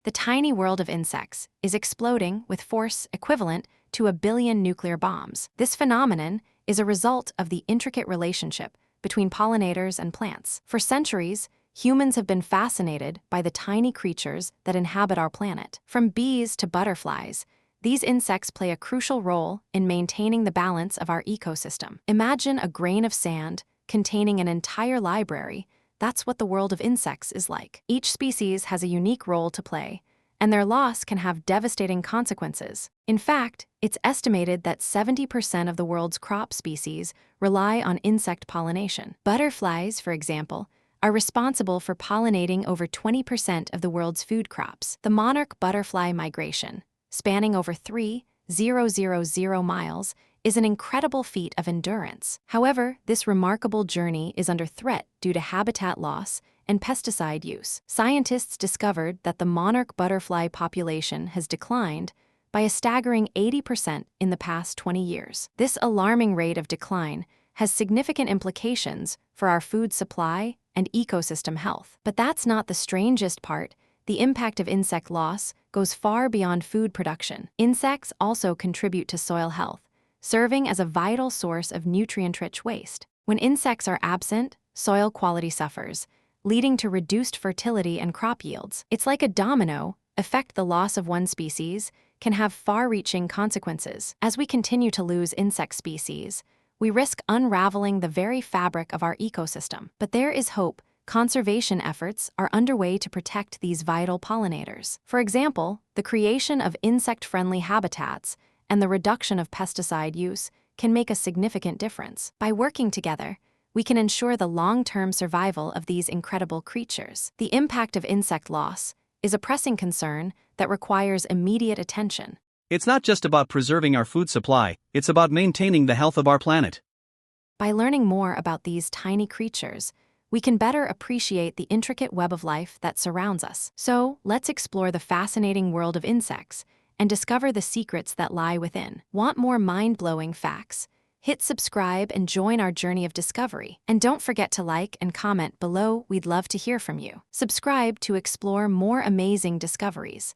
The tiny world of insects is exploding with force equivalent to 1 billion nuclear bombs. This phenomenon is a result of the intricate relationship between pollinators and plants. For centuries, humans have been fascinated by the tiny creatures that inhabit our planet. From bees to butterflies, these insects play a crucial role in maintaining the balance of our ecosystem. Imagine a grain of sand containing an entire library. That's what the world of insects is like. Each species has a unique role to play, and their loss can have devastating consequences. In fact, it's estimated that 70% of the world's crop species rely on insect pollination. Butterflies, for example, are responsible for pollinating over 20% of the world's food crops. The monarch butterfly migration, spanning over 3,000 miles, is an incredible feat of endurance. However, this remarkable journey is under threat due to habitat loss and pesticide use. Scientists discovered that the monarch butterfly population has declined by a staggering 80% in the past 20 years. This alarming rate of decline has significant implications for our food supply and ecosystem health. But that's not the strangest part. The impact of insect loss goes far beyond food production. Insects also contribute to soil health, serving as a vital source of nutrient-rich waste. When insects are absent, soil quality suffers, leading to reduced fertility and crop yields. It's like a domino effect. The loss of one species can have far-reaching consequences. As we continue to lose insect species, we risk unraveling the very fabric of our ecosystem. But there is hope. Conservation efforts are underway to protect these vital pollinators. For example, the creation of insect-friendly habitats and the reduction of pesticide use can make a significant difference. By working together, we can ensure the long-term survival of these incredible creatures. The impact of insect loss is a pressing concern that requires immediate attention. It's not just about preserving our food supply, it's about maintaining the health of our planet. By learning more about these tiny creatures, we can better appreciate the intricate web of life that surrounds us. So, let's explore the fascinating world of insects and discover the secrets that lie within. Want more mind-blowing facts? Hit subscribe and join our journey of discovery. And don't forget to like and comment below. We'd love to hear from you. Subscribe to explore more amazing discoveries.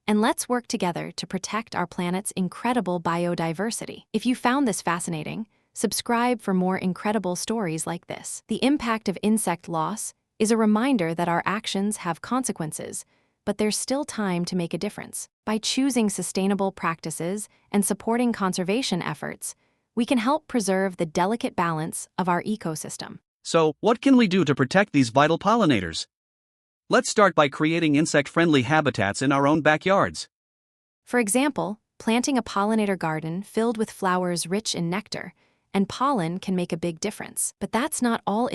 And let's work together to protect our planet's incredible biodiversity. If you found this fascinating, subscribe for more incredible stories like this. The impact of insect loss is a reminder that our actions have consequences, but there's still time to make a difference. By choosing sustainable practices and supporting conservation efforts, we can help preserve the delicate balance of our ecosystem. So, what can we do to protect these vital pollinators? Let's start by creating insect-friendly habitats in our own backyards. For example, planting a pollinator garden filled with flowers rich in nectar and pollen can make a big difference. But that's not all.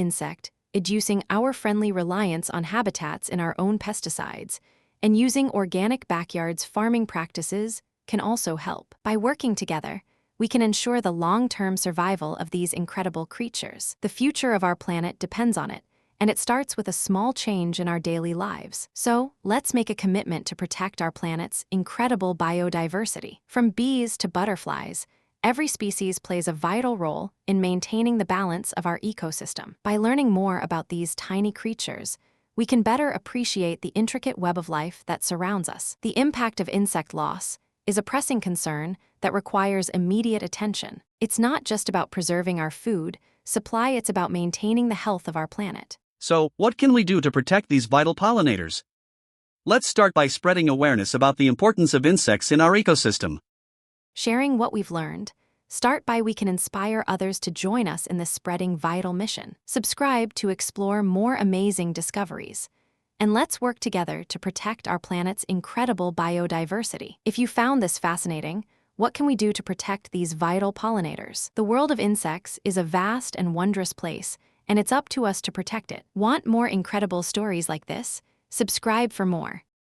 Reducing our friendly reliance on habitats in our own pesticides and using organic backyards farming practices can also help. By working together, we can ensure the long-term survival of these incredible creatures. The future of our planet depends on it, and it starts with a small change in our daily lives. So, let's make a commitment to protect our planet's incredible biodiversity. From bees to butterflies, every species plays a vital role in maintaining the balance of our ecosystem. By learning more about these tiny creatures, we can better appreciate the intricate web of life that surrounds us. The impact of insect loss is a pressing concern that requires immediate attention. It's not just about preserving our food supply, it's about maintaining the health of our planet. So, what can we do to protect these vital pollinators? Let's start by spreading awareness about the importance of insects in our ecosystem. Sharing what we've learned, we can inspire others to join us in this spreading vital mission. Subscribe to explore more amazing discoveries. And let's work together to protect our planet's incredible biodiversity. If you found this fascinating, what can we do to protect these vital pollinators? The world of insects is a vast and wondrous place, and it's up to us to protect it. Want more incredible stories like this? Subscribe for more.